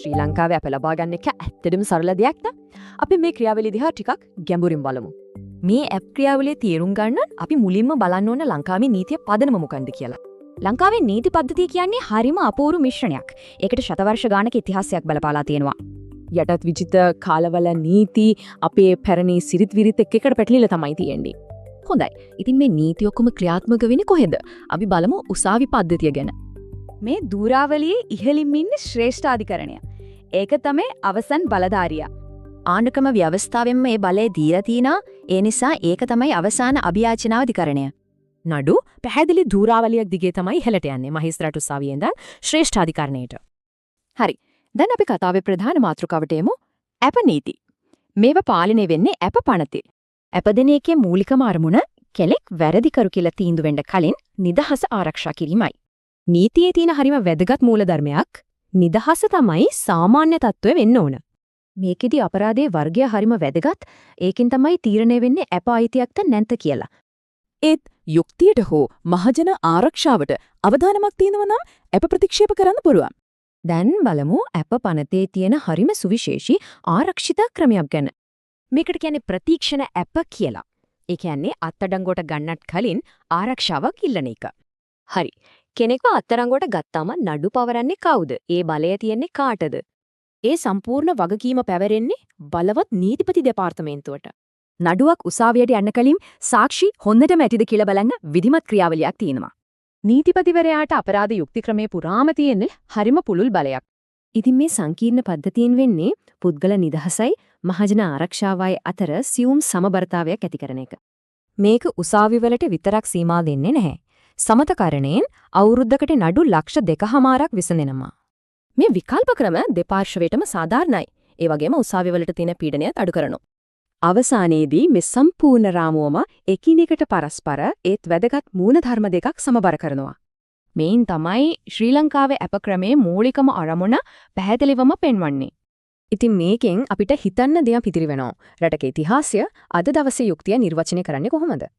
ශ්‍රී ලංකාවේ අප ලබා ගන්න එක ඇත්තටම සරල දෙයක්ද? අපි මේ ක්‍රියාවලිය දිහා ටිකක් ගැඹුරින් බලමු. මේ ඇප් ක්‍රියාවලිය තේරුම් ගන්න අපි මුලින්ම බලන්න ඕන ලංකාවේ නීතිය පදනම මොකක්ද කියලා. ලංකාවේ නීති පද්ධතිය කියන්නේ හරිම අපූර්ව මිශ්‍රණයක්. ඒකට ශතවර්ෂ ගානක ඉතිහාසයක් බලපාලා තියෙනවා. යටත් විජිත කාලවල නීති අපේ පැරණි සිරිත් විරිත් එකට පැටලිලා තමයි තියෙන්නේ. හොඳයි. ඉතින් මේ නීති ඔක්කොම ක්‍රියාත්මක වෙන්නේ කොහෙද? අපි බලමු උසාවි පද්ධතිය ගැන. මේ දූරාවලියේ ඉහළින් ඉන්නේ ශ්‍රේෂ්ඨාධිකරණය. ඒක තමයි අවසන් බලධාරියා. ආණ්ඩුක්‍රම ව්‍යවස්ථාවෙන් මේ බලය දීලා තිනා. ඒ නිසා ඒක තමයි අවසාන අභියාචනාධිකරණය. නඩු පැහැදිලි දූරාවලියක් දිගේ තමයි ඉහළට යන්නේ මහේස්ත්‍රාත් උසාවියෙන් දැන් ශ්‍රේෂ්ඨාධිකරණයට. හරි. දැන් අපි කතාවේ ප්‍රධාන මාතෘකාවට එමු. ඇප නීති. මේව පාලනය වෙන්නේ ඇප පනතේ. ඇප දෙන එකේ මූලිකම අරමුණ කෙනෙක් වැරදි කරු කියලා තීන්දුව වෙන්න කලින් නිදහස ආරක්ෂා කිරීමයි. නීතියේ තියෙන හරිම වැදගත් මූලධර්මයක් නිදහස තමයි සාමාන්‍ය තත්ත්වය වෙන්න ඕන. මේකෙදි අපරාධයේ වර්ගය හරිම වැදගත්. ඒකින් තමයි තීරණය වෙන්නේ ඇප අයිතියක්ද නැන්ත කියලා. ඒත් යුක්තියට හෝ මහජන ආරක්ෂාවට අවධානමක් තියෙනවා නම් ඇප ප්‍රතික්ෂේප කරන්න පුළුවන්. දැන් බලමු ඇප පනතේ තියෙන හරිම සුවිශේෂී ආරක්ෂිත ක්‍රමයක් ගැන. මේකට කියන්නේ ප්‍රතික්ෂණ ඇප කියලා. ඒ කියන්නේ අත්අඩංගුවට ගන්නත් කලින් ආරක්ෂාවක් ඉල්ලන එක. හරි. කෙනෙක්ව අත්අඩංගුවට ගත්තාම නඩු පවරන්නේ කවුද? ඒ බලය තියෙන්නේ කාටද? ඒ සම්පූර්ණ වගකීම පැවරෙන්නේ බලවත් නීතිපති දෙපාර්තමේන්තුවට. නඩුවක් උසාවියට යන්න කලින් සාක්ෂි හොඳටම ඇතිද කියලා බලන්න විධිමත් ක්‍රියාවලියක් තියෙනවා. නීතිපතිවරයාට අපරාධ යුක්ති ක්‍රමයේ පුරාම තියෙන්නේ හරිම පුළුල් බලයක්. ඉතින් මේ සංකීර්ණ පද්ධතියෙන් වෙන්නේ පුද්ගල නිදහසයි මහජන ආරක්ෂාවයි අතර සියුම් සමබරතාවයක් ඇති කරන එක. මේක උසාවිවලට විතරක් සීමා දෙන්නේ නැහැ. සමතකරණයෙන් අවුරුද්දකට නඩු ලක්ෂ 2.5ක් විසඳෙනවා. මේ විකල්ප ක්‍රම දෙපාර්ශ්වයටම සාධාරණයි. ඒ වගේම උසාවිවලට තියෙන පීඩනයත් අඩු කරනවා. අවසානයේදී මේ සම්පූර්ණ රාමුවම එකිනෙකට පරස්පර ඒත් වැදගත් මූලධර්ම දෙකක් සමබර කරනවා. මේන් තමයි ශ්‍රී ලංකාවේ ඇප ක්‍රමයේ මූලිකම අරමුණ පැහැදිලිවම පෙන්වන්නේ. ඉතින් මේකෙන් අපිට හිතන්න දෙයක් ඉතිරි වෙනවා. රටක ඉතිහාසය අද දවසේ යුක්තිය නිර්වචනය කරන්නේ කොහොමද?